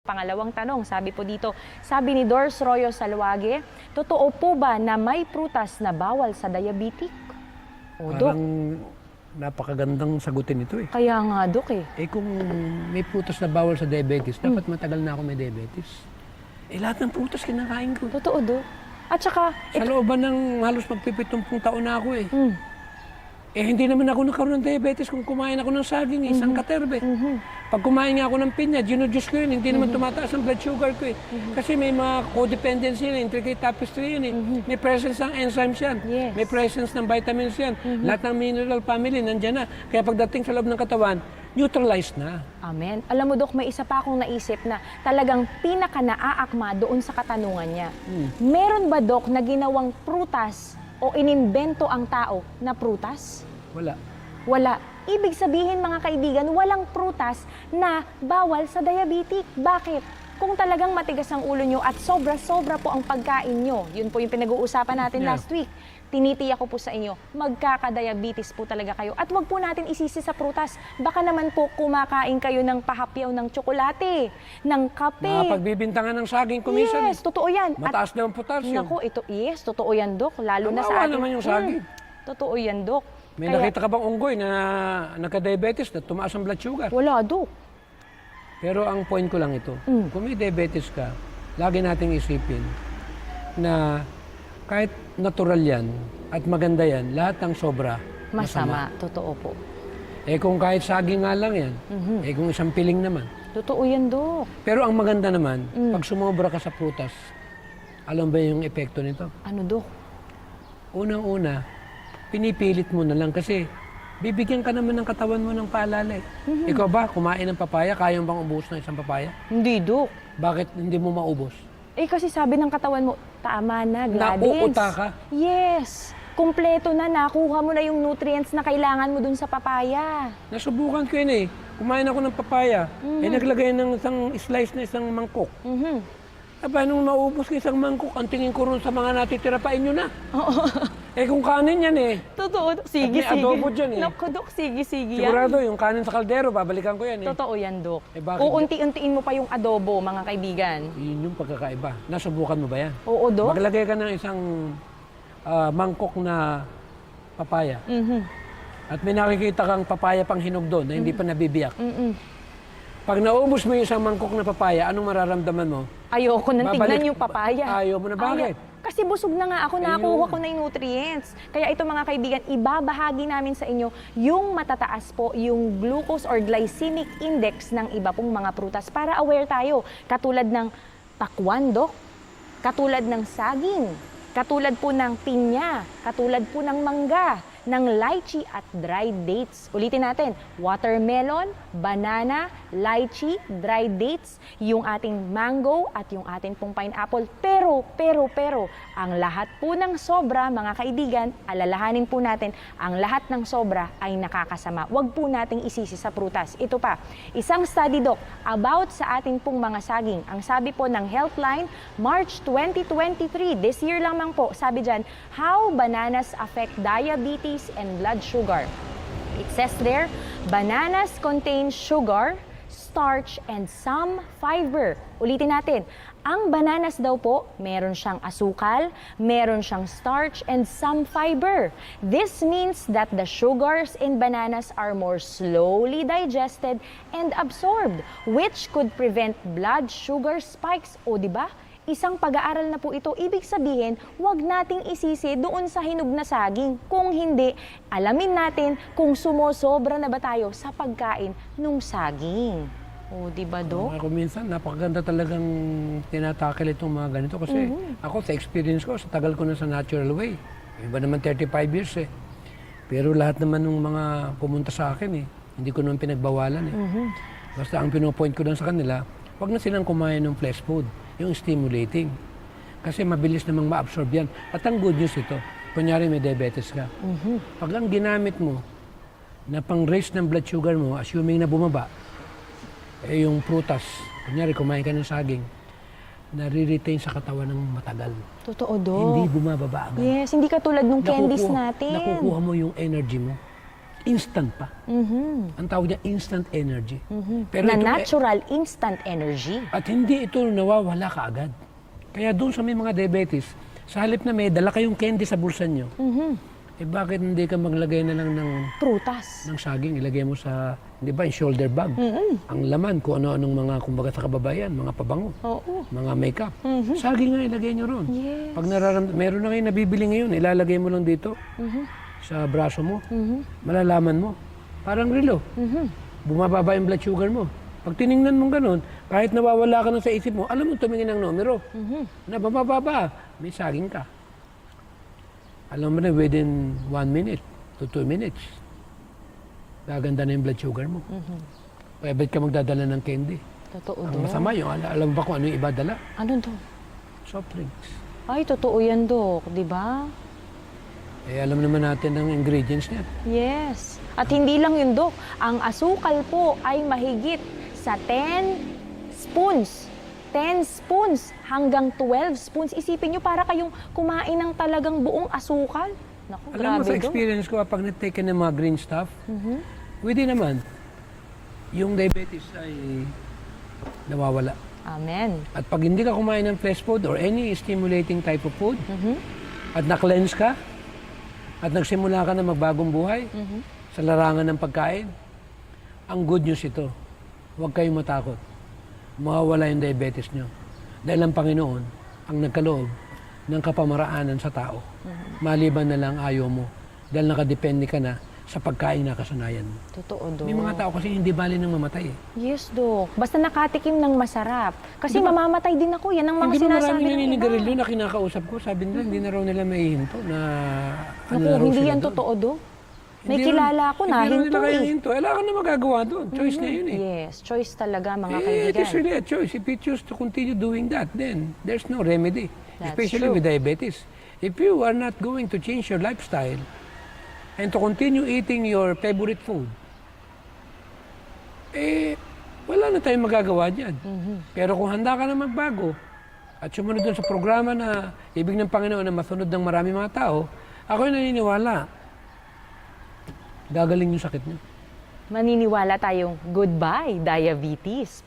Pangalawang tanong, sabi po dito, sabi ni Dors Royo Salwage, totoo po ba na may prutas na bawal sa diabetic? O, Dok. Parang napakagandang sagutin ito eh. Kaya nga, Dok eh. Eh kung may prutas na bawal sa diabetes, dapat matagal na ako may diabetes. Eh lahat ng prutas kinakain ko. Totoo, Dok. At saka, Sa looban ng halos magpipitumpung taon na ako eh. mm, Eh hindi naman ako nagkaroon ng diabetes kung kumain ako ng saging, isang katerbe. Pag kumain nga ako ng pinya, ginujuice ko yun, hindi naman tumataas ang blood sugar ko eh. Kasi may mga codependency yun, intricate tapestry yun eh. May presence ng enzymes yan. Yes. May presence ng vitamins yan. Lahat ng mineral family nandyan na. Kaya pagdating sa loob ng katawan, neutralized na. amen. Alam mo, Dok, may isa pa akong naisip na talagang pinaka-naaakma doon sa katanungan niya. Meron ba, Dok, na ginawang prutas o inimbento ang tao na prutas? Wala. Wala. Ibig sabihin, mga kaibigan, walang prutas na bawal sa diabetic. Bakit? Kung talagang matigas ang ulo nyo at sobra-sobra po ang pagkain nyo, yun po yung pinag-uusapan natin last week, tinitiyak ko po sa inyo, magkakadiabetes po talaga kayo. At wag po natin isisi sa prutas. Baka naman po kumakain kayo ng pahapyaw ng tsokolate, ng kape. Pagbibintangan ng saging kumisan. Yes, totoo yan. Mataas na ang potassium. Naku, yes, totoo yan, Dok. Lalo na Kawawa sa atin. naman yung saging. Totoo yan, Dok. May Kaya- nakita ka bang unggoy na nagka-diabetes na tumaas ang blood sugar? Wala, Dok. Pero ang point ko lang ito, kung may diabetes ka, lagi nating isipin na kahit natural yan at maganda yan, lahat ng sobra, Masama. Totoo po. Eh kung kahit saging nga lang yan, eh kung isang piling naman. Totoo yan, Dok. Pero ang maganda naman, pag sumobra ka sa prutas, alam ba yung epekto nito? Ano, Dok? Unang-una, pinipilit mo na lang kasi bibigyan ka naman ng katawan mo ng paalala eh. Ikaw ba, kumain ng papaya, kaya mo bang ubos ng isang papaya? Hindi, Dok. Bakit hindi mo maubos? Eh, kasi sabi ng katawan mo, tama na, Gladys. Nauuta ka? Yes. Kumpleto na, nakuha mo na yung nutrients na kailangan mo dun sa papaya. Nasubukan ko yun eh. Kumain ako ng papaya, eh naglagay ng isang slice na isang mangkok. Aba, nung naubos ko isang mangkok, ang tingin ko ron sa mga natitira pa inyo na. Eh kung kanin yan eh. Totoo, Dok. Sige, At may adobo dyan eh. Naku, Dok, sige yan. Sigurado, yung kanin sa kaldero, babalikan ko yan eh. Totoo yan, Dok. Eh, bakit? Uunti-untiin mo pa yung adobo, mga kaibigan. Yun yung pagkakaiba. Nasubukan mo ba yan? Oo, Dok. Maglagay ka ng isang mangkok na papaya. At may nakikita kang papaya pang hinog doon na hindi pa nabibiyak. Pag naubos mo yung isang mangkok na papaya, anong mararamdaman mo? Ayoko nang Babalik- tignan yung papaya. Ayaw mo na, bakit? Kasi busog na nga ako, nakuha ko na yung nutrients. Kaya ito, mga kaibigan, ibabahagi namin sa inyo yung matataas po yung glucose or glycemic index ng iba pong mga prutas para aware tayo. Katulad ng pakwan, Dok, katulad ng saging, katulad po ng pinya, katulad po ng mangga, ng lychee at dried dates. Ulitin natin, watermelon, banana, lychee, dried dates, yung ating mango at yung ating pong pineapple. Pero, ang lahat po ng sobra, mga kaibigan, alalahanin po natin, ang lahat ng sobra ay nakakasama. Huwag po nating isisi sa prutas. Ito pa, isang study, Dok, about sa ating pong mga saging. Ang sabi po ng Healthline, March 2023, this year lamang po, sabi dyan, how bananas affect diabetes and blood sugar. It says there, bananas contain sugar, starch, and some fiber. Ulitin natin, ang bananas daw po, meron siyang asukal, meron siyang starch, and some fiber. This means that the sugars in bananas are more slowly digested and absorbed, which could prevent blood sugar spikes. O, di ba? Isang pag-aaral na po ito. Ibig sabihin, huwag nating isisi doon sa hinog na saging. Kung hindi, alamin natin kung sumosobra na ba tayo sa pagkain ng saging. O, di ba, Dok? Ako minsan, napakaganda talagang tinatakil itong mga ganito. Kasi ako, sa experience ko, sa tagal ko na sa natural way. Iba naman 35 years eh. Pero lahat naman ng mga pumunta sa akin eh, hindi ko naman pinagbawalan eh. Basta ang pinopoint ko lang sa kanila, huwag na silang kumain ng flesh food, yung stimulating. Kasi mabilis namang ma-absorb yan. At ang good news ito, kunyari may diabetes ka. Pag ang ginamit mo na pang-raise ng blood sugar mo, assuming na bumaba, eh yung prutas, kunyari kumain ka ng saging, nare-retain sa katawan ng matagal. Totoo, Dok. Hindi bumababa agad. Yes, hindi katulad nung candies natin. Nakukuha mo yung energy mo. instant pa. Ang tawag niya instant energy. Pero Na ito, natural instant energy. at hindi ito nawawala kaagad. Kaya doon sa may mga diabetes, sa halip na may dala kayong candy sa bulsa nyo, bakit hindi ka maglagay na lang Prutas. ng saging, ilagay mo sa, di ba, yung shoulder bag. Ang laman, kung ano-anong mga, kumbaga sa kababayan, mga pabango, Oo. mga makeup. Saging nga ilagay nyo ron. Yes. Pag meron na kayo nabibili ngayon, ilalagay mo lang dito, sa braso mo, malalaman mo. Parang relo. Bumababa yung blood sugar mo. Pag tiningnan mo ganun, kahit nawawala ka na sa isip mo, alam mo tumingin ng numero. Na bababa, may saging ka. Alam mo na, within 1 minute to 2 minutes, gaganda na yung blood sugar mo. Kaya ba't ka magdadala ng candy? Totoo Ang do. masama yung, alam mo ba kung ano yung iba dala? Ano do? Soft drinks. Ay, totoo yan, Dok. Di ba? Eh, alam naman natin ang ingredients niya. Yes. At hindi lang yun, Dok. Ang asukal po ay mahigit sa 10 spoons. 10 spoons hanggang 12 spoons. Isipin nyo, para kayong kumain ng talagang buong asukal. Naku, Alam mo grabe, sa Dok. experience ko, pag na-take ng mga green stuff, pwede naman, yung diabetes ay nawawala. Amen. At pag hindi ka kumain ng fresh food or any stimulating type of food, at na-cleanse ka, at nagsimula ka na magbagong buhay sa larangan ng pagkain, ang good news ito, huwag kayong matakot. Mawawala yung diabetes nyo. Dahil ang Panginoon ang nagkaloob ng kapamaraanan sa tao. Maliban na lang ayaw mo. Dahil nakadepende ka na sa pagkain na kasanayan mo. Totoo, Dok. May mga tao kasi hindi bali nang mamatay. Yes, Dok. Basta nakatikim ng masarap. Kasi mamamatay din ako. Yan ang mga Hindi ba sinasabi maraming ng iba. naninigarilyo na kinakausap ko? Sabi nila, hindi na raw nila maihinto na Naku, na raw hindi sila yan doon. totoo, Dok. May Hindi kilala ako na Hindi raw hinto nila kaya eh. hinto. Wala ka na magagawa doon. Choice na yun eh. Yes, choice talaga mga It kaibigan. is really a choice. If you choose to continue doing that, then there's no remedy. That's Especially true. with diabetes. If you are not going to change your lifestyle and to continue eating your favorite food, wala na tayong magagawa dyan. Pero kung handa ka na magbago at sumunod dun sa programa na ibig ng Panginoon na masunod ng marami mga tao, ako'y naniniwala, gagaling yung sakit niyo. Maniniwala tayong goodbye, diabetes.